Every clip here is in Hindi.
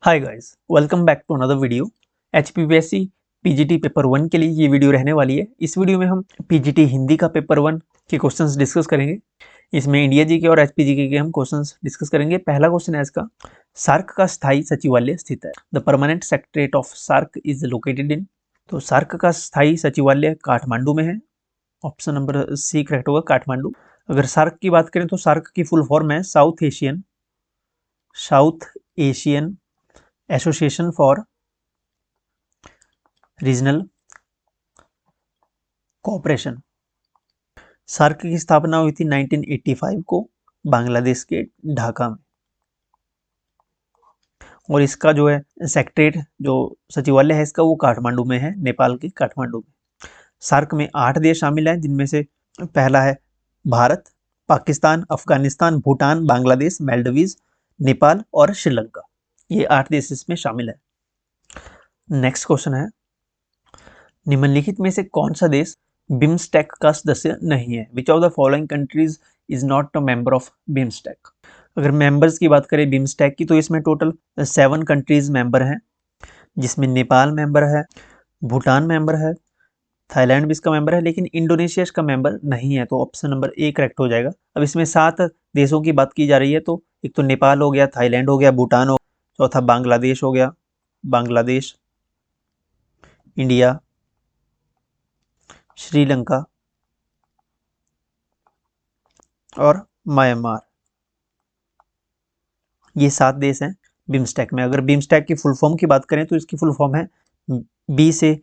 Hi guys, welcome back to another video. HPPSC PGT paper 1 के लिए ये वीडियो रहने वाली है। इस वीडियो में हम पीजीटी हिंदी का पेपर 1 के क्वेश्चंस डिस्कस करेंगे। इसमें इंडिया जी के और एचपीजी के हम क्वेश्चंस डिस्कस करेंगे। पहला क्वेश्चन है इसका, सार्क का स्थायी सचिवालय स्थित है। The permanent secretariat of SAARC is located in. तो सार्क का स्थायी सचिवालय काठमांडू में है। ऑप्शन नंबर सी करेक्ट होगा, काठमांडू। अगर सार्क की बात करें तो सार्क की फुल फॉर्म है South Asian association for regional cooperation. SAARC की स्थापना हुई थी 1985 को बांग्लादेश के ढाका में, और इसका जो है सेक्रेटरीट जो सचिवालय है इसका वो काठमांडू में है, नेपाल के काठमांडू में। सार्क में 8 देश शामिल हैं, जिनमें से पहला है भारत, पाकिस्तान, अफगानिस्तान, भूटान, बांग्लादेश, मालदीव्स, नेपाल और श्रीलंका। ये 8 देश इसमें शामिल है। नेक्स्ट क्वेश्चन है, निम्नलिखित में से कौन सा देश बिम्स्टेक का सदस्य नहीं है? Which of the following countries is not a member of BIMSTEC? अगर मेंबर्स की बात करें बिम्स्टेक की, तो इसमें टोटल 7 कंट्रीज मेंबर हैं, जिसमें नेपाल मेंबर है, भूटान मेंबर है, थाईलैंड भी इसका मेंबर है, लेकिन इंडोनेशिया इसका मेंबर नहीं है। तो ऑप्शन नंबर ए करेक्ट हो जाएगा। अब इसमें 7 देशों की बात की जा रही है, तो एक तो नेपाल हो गया, थाईलैंड हो गया, भूटान हो गया, चौथा बांग्लादेश हो गया, बांग्लादेश, इंडिया, श्रीलंका और म्यांमार। ये 7 देश हैं बिम्स्टेक में। अगर बिम्स्टेक की फुल फॉर्म की बात करें तो इसकी फुल फॉर्म है बी से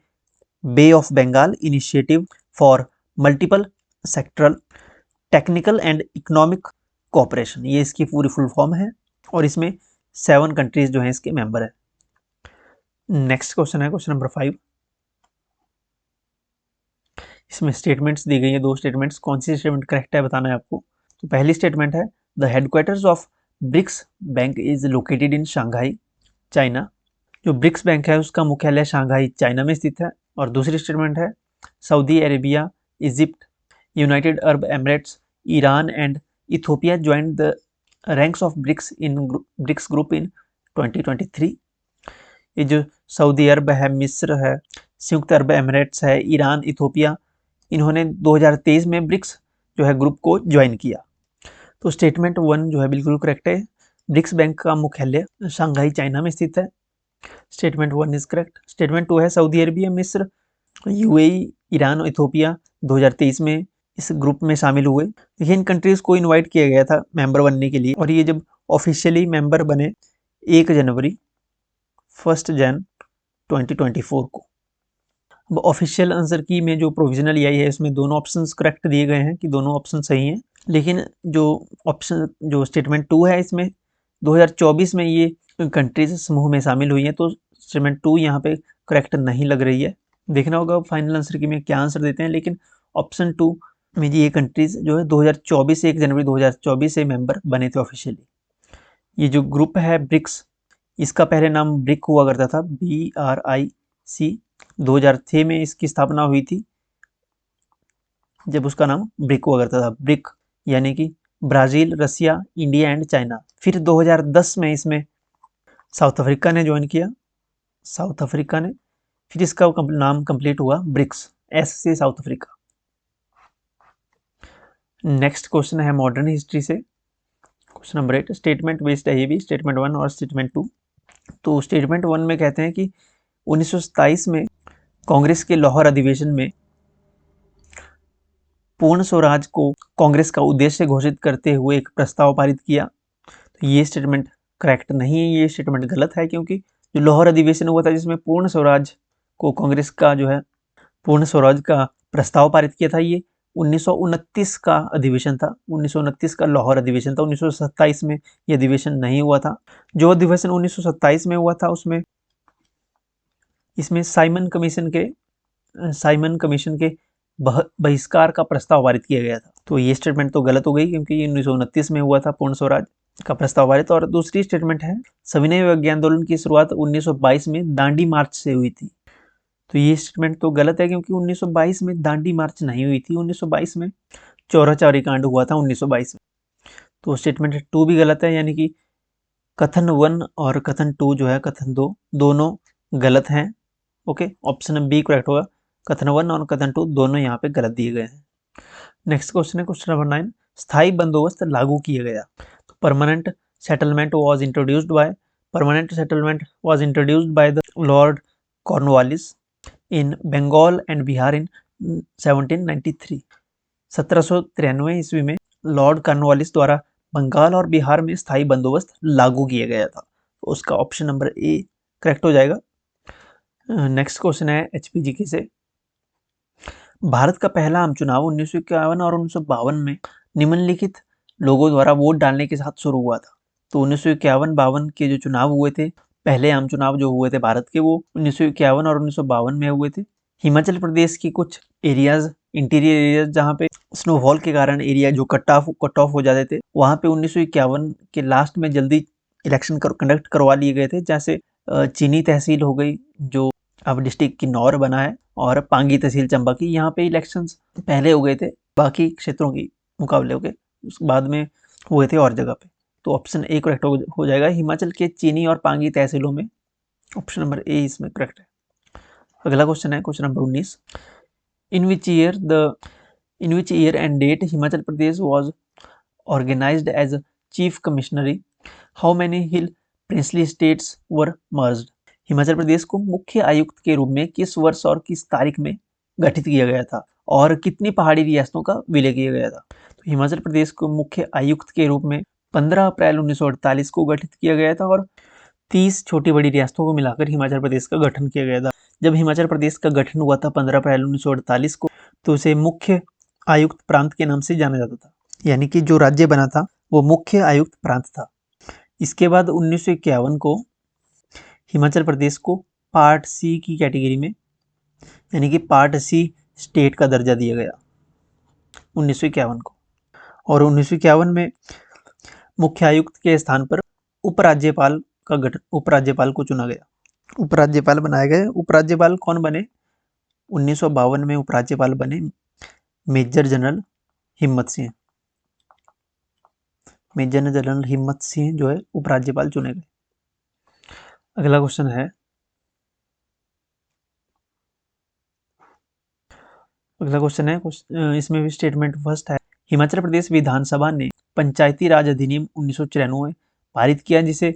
Bay of Bengal initiative for multiple sectoral technical and economic cooperation. ये इसकी पूरी फुल फॉर्म है, और इसमें 7 कंट्रीज जो हैं इसके मेंबर हैं। नेक्स्ट क्वेश्चन है क्वेश्चन नंबर 5। इसमें स्टेटमेंट्स दी गई है, 2 स्टेटमेंट्स। कौन सी स्टेटमेंट करेक्ट है बताना है आपको। तो पहली स्टेटमेंट है, the headquarters of BRICS bank is located in Shanghai, China. जो ब्रिक्स बैंक है उसका मुख्यालय शंघाई, चाइना में स्थित है। और दूसरी स्टेटमेंट है, Saudi Arabia, Egypt, United Arab Emirates, Iran and Ethiopia joined the ranks of BRICS group in 2023। ये जो सऊदी अरब है, मिस्र है, संयुक्त अरब एमिरेट्स है, ईरान, इथोपिया, इन्होंने 2023 में ब्रिक्स जो है ग्रुप को ज्वाइन किया। तो स्टेटमेंट 1 जो है बिल्कुल करेक्ट है। ब्रिक्स बैंक का मुख्यालय शंघाई, चाइना में स्थित है। Statement 1 is correct. स्टेटमेंट 2 है, सऊदी अरेबिया, मिस्र, यूएई, ईरान, इथोपिया 2023 में इस ग्रुप में शामिल हुए। देखिए, इन कंट्रीज को इनवाइट किया गया था मेंबर बनने के लिए, और ये जब ऑफिशियली मेंबर बने 1 जनवरी 2024 को। अब ऑफिशियल आंसर की में जो प्रोविजनल आई है, इसमें दोनों ऑप्शंस करेक्ट दिए गए हैं कि दोनों ऑप्शन सही हैं, लेकिन जो स्टेटमेंट 2 है इसमें 2024 में ये कंट्रीज समूह में शामिल हुई हैं, तो स्टेटमेंट 2 यहाँ पे करेक्ट नहीं लग रही है। देखना होगा फाइनल आंसर की में क्या आंसर देते हैं, लेकिन ऑप्शन 2 में ये कंट्रीज जो है 2024 से 1 जनवरी 2024 से मेंबर बने थे ऑफिशियली। ये जो ग्रुप है ब्रिक्स, इसका पहले नाम ब्रिक हुआ करता था, BRIC। 2006 में इसकी स्थापना हुई थी, जब उसका नाम ब्रिक हुआ करता था। ब्रिक यानी कि Brazil, Russia, India and China. फिर 2010 में इसमें साउथ अफ्रीका ने ज्वाइन किया, साउथ अफ्रीका ने। फिर इसका नाम कंप्लीट हुआ ब्रिक्स, एस से साउथ अफ्रीका। नेक्स्ट क्वेश्चन है मॉडर्न हिस्ट्री से, क्वेश्चन नंबर 8। स्टेटमेंट बेस्ड है ये भी, स्टेटमेंट 1 और स्टेटमेंट 2। तो स्टेटमेंट 1 में कहते हैं कि 1927 में कांग्रेस के लाहौर अधिवेशन में पूर्ण स्वराज को कांग्रेस का उद्देश्य घोषित करते हुए एक प्रस्ताव पारित किया। तो ये स्टेटमेंट करेक्ट नहीं है, ये स्टेटमेंट गलत है, क्योंकि जो लाहौर अधिवेशन हुआ था जिसमें पूर्ण स्वराज को कांग्रेस का जो है पूर्ण स्वराज का प्रस्ताव पारित किया था, ये 1929 का अधिवेशन था। 1929 का लाहौर अधिवेशन था। 1927 में ये अधिवेशन नहीं हुआ था। जो अधिवेशन 1927 में हुआ था उसमें इसमें साइमन कमीशन के बहिष्कार का प्रस्ताव पारित किया गया था। तो ये स्टेटमेंट तो गलत हो गई, क्योंकि 1929 में हुआ था पूर्ण स्वराज का प्रस्ताव पारित। और दूसरी स्टेटमेंट है, सविनय अवज्ञा आंदोलन की शुरुआत 1922 में दांडी मार्च से हुई थी। तो ये स्टेटमेंट तो गलत है, क्योंकि 1922 में दांडी मार्च नहीं हुई थी। 1922 में चौरा चौरी कांड हुआ था 1922 में। तो स्टेटमेंट 2 भी गलत है, यानी कि कथन 1 और कथन 2 जो है, कथन 2 दोनों गलत हैं। ओके, ऑप्शन बी करेक्ट होगा। कथन 1 और कथन 2 दोनों यहाँ पे गलत दिए गए हैं। नेक्स्ट क्वेश्चन है क्वेश्चन नंबर 9, स्थायी बंदोबस्त लागू किया गया। तो permanent settlement was introduced by the Lord Cornwallis in Bengal and Bihar in 1793। 1793 ईस्वी में लॉर्ड कॉर्नवालिस द्वारा बंगाल और बिहार में स्थायी बंदोबस्त लागू किया गया था। तो उसका ऑप्शन नंबर ए करेक्ट हो जाएगा। नेक्स्ट क्वेश्चन है एचपीजीके से, भारत का पहला आम चुनाव 1951 और 1952 में निम्नलिखित लोगों द्वारा वोट डालने के साथ शुरू हुआ था। तो 1951-52 के जो चुनाव हुए थे, पहले आम चुनाव जो हुए थे भारत के, वो 1951 और 1952 में हुए थे। हिमाचल प्रदेश की कुछ एरियाज, इंटीरियर एरियाज, जहाँ पे स्नोफॉल के कारण एरिया जो कट ऑफ हो जाते थे, वहाँ पे 1951 के लास्ट में जल्दी इलेक्शन कंडक्ट करवा लिए गए थे। जैसे चीनी तहसील हो गई, जो अब डिस्ट्रिक्ट किन्नौर बना है, और पांगी तहसील चंबा की, यहाँ पे इलेक्शंस पहले हो गए थे बाकी क्षेत्रों की मुकाबले। हो गए, उसके बाद में हुए थे और जगह पे। तो ऑप्शन ए करेक्ट हो जाएगा। हिमाचल के चीनी और पांगी तहसीलों में ऑप्शन नंबर ए इसमें करेक्ट है। अगला क्वेश्चन है question number 19, in which year and date Himachal Pradesh was organised as chief commissionery, how many hill princely states were merged. Himachal Pradesh को मुख्य आयुक्त के रूप में किस वर्ष और किस तारीख में गठित किया गया था, और कितनी पहाड़ी रियासतों का विलय किया गया था। तो हिमाचल प्रदेश को मुख्य आयुक्त के रूप में 15 अप्रैल 1948 को गठित किया गया था, और 30 छोटी बड़ी रियासतों को मिलाकर हिमाचल प्रदेश का गठन किया गया था। जब हिमाचल प्रदेश का गठन हुआ था 15 अप्रैल 1948 को, तो उसे मुख्य आयुक्त प्रांत के नाम से जाना जाता था, यानी कि जो राज्य बना था वो मुख्य आयुक्त प्रांत था। इसके बाद 1951 को हिमाचल प्रदेश को पार्ट सी की कैटेगरी में, यानी कि पार्ट सी स्टेट का दर्जा दिया गया 1951 को। और 1951 में मुख्य आयुक्त के स्थान पर उपराज्यपाल को चुना गया, उपराज्यपाल बनाए गए। उपराज्यपाल कौन बने? 1952 में उपराज्यपाल बने मेजर जनरल हिम्मत सिंह। मेजर जनरल हिम्मत सिंह जो है उपराज्यपाल चुने गए। अगला क्वेश्चन है, इसमें भी स्टेटमेंट फर्स्ट है, हिमाचल प्रदेश विधानसभा ने पंचायती राज अधिनियम 1994 पारित किया, जिसे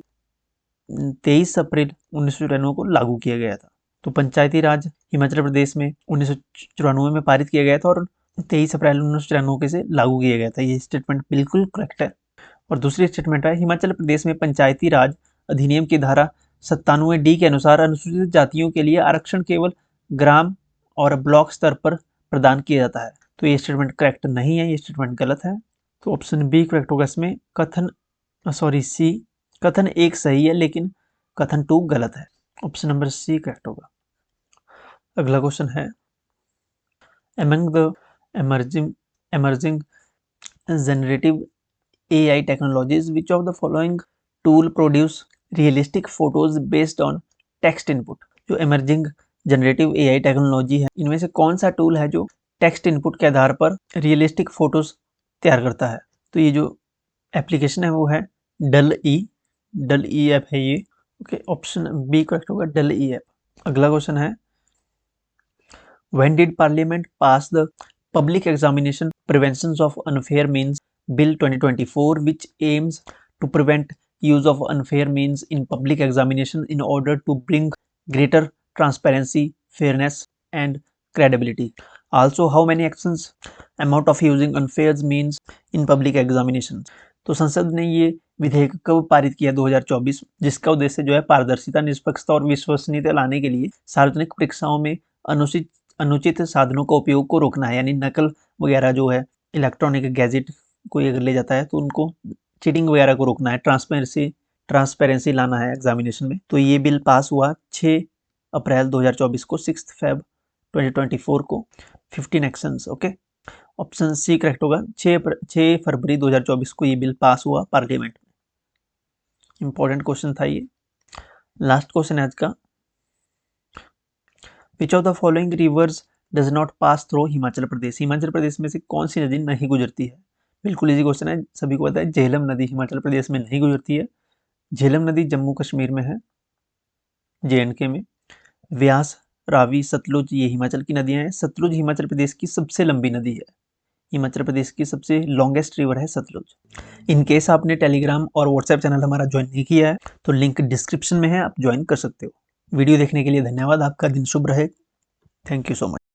23 अप्रैल 1994 को लागू किया गया था। तो पंचायती राज हिमाचल प्रदेश में 1994 में पारित किया गया था और 23 अप्रैल 1994 से लागू किया गया था। ये स्टेटमेंट बिल्कुल करेक्ट है। और दूसरी स्टेटमेंट है, हिमाचल प्रदेश में पंचायती राज अधिनियम की धारा 97D के अनुसार अनुसूचित जातियों के लिए आरक्षण केवल ग्राम और ब्लॉक स्तर पर प्रदान किया जाता है। तो ये स्टेटमेंट करेक्ट नहीं है, ये स्टेटमेंट गलत है। तो ऑप्शन बी करेक्ट होगा इसमें। कथन 1 सही है, लेकिन कथन 2 गलत है। ऑप्शन नंबर सी करेक्ट होगा। अगला क्वेश्चन है, among the emerging generative AI technologies, which of the following tool produce realistic photos based on text input। जो emerging generative AI टेक्नोलॉजी है, इनमें से कौन सा टूल है जो टेक्स्ट इनपुट के आधार पर रियलिस्टिक फोटोज तैयार करता है? तो ये जो एप्लीकेशन है वो है डल ई ऐप है ये। ओके, ऑप्शन बी करेक्ट होगा, डल ई ऐप। अगला क्वेश्चन है, When did Parliament pass the Public Examination Prevention of Unfair Means Bill 2024, which aims to prevent use of unfair means in public examination in order to bring greater transparency, fairness, and credibility? Also, how many actions amount of using unfair means in public examination? तो संसद ने ये विधेयक कब पारित किया? 2024, जिसका उद्देश्य जो है पारदर्शिता, निष्पक्षता और विश्वसनीयता लाने के लिए सार्वजनिक परीक्षाओं में अनुचित साधनों का उपयोग को रोकना है। यानी नकल वगैरह जो है, इलेक्ट्रॉनिक गैजेट को अगर ले जाता है तो उनको चीटिंग वगैरह को रोकना है, ट्रांसपेरेंसी लाना है एग्जामिनेशन में। तो ये बिल पास हुआ 6 अप्रैल 2024 को, 6 फेब 2024 को। 15 actions. Okay, option C correct होगा। 6 फरवरी 2024 को ये बिल पास हुआ पार्लियामेंट में। इंपॉर्टेंट क्वेश्चन था ये। लास्ट क्वेश्चन है आज का, Which of the following rivers does not pass through Himachal Pradesh? Himachal Pradesh में से कौन सी नदी नहीं गुजरती है? बिल्कुल इजी क्वेश्चन है, सभी को पता है, झेलम नदी हिमाचल प्रदेश में नहीं गुजरती है। झेलम नदी जम्मू कश्मीर में है, JNK में। व्यास, रावी, सतलुज ये हिमाचल की नदियां हैं। सतलुज हिमाचल प्रदेश की सबसे लंबी नदी है। हिमाचल प्रदेश की सबसे लॉन्गेस्ट रिवर है सतलुज। इन केस आपने टेलीग्राम और व्हाट्सएप चैनल हमारा ज्वाइन नहीं किया है तो लिंक डिस्क्रिप्शन में है, आप ज्वाइन कर सकते हो। वीडियो देखने के लिए धन्यवाद। आपका दिन शुभ रहे। Thank you so much.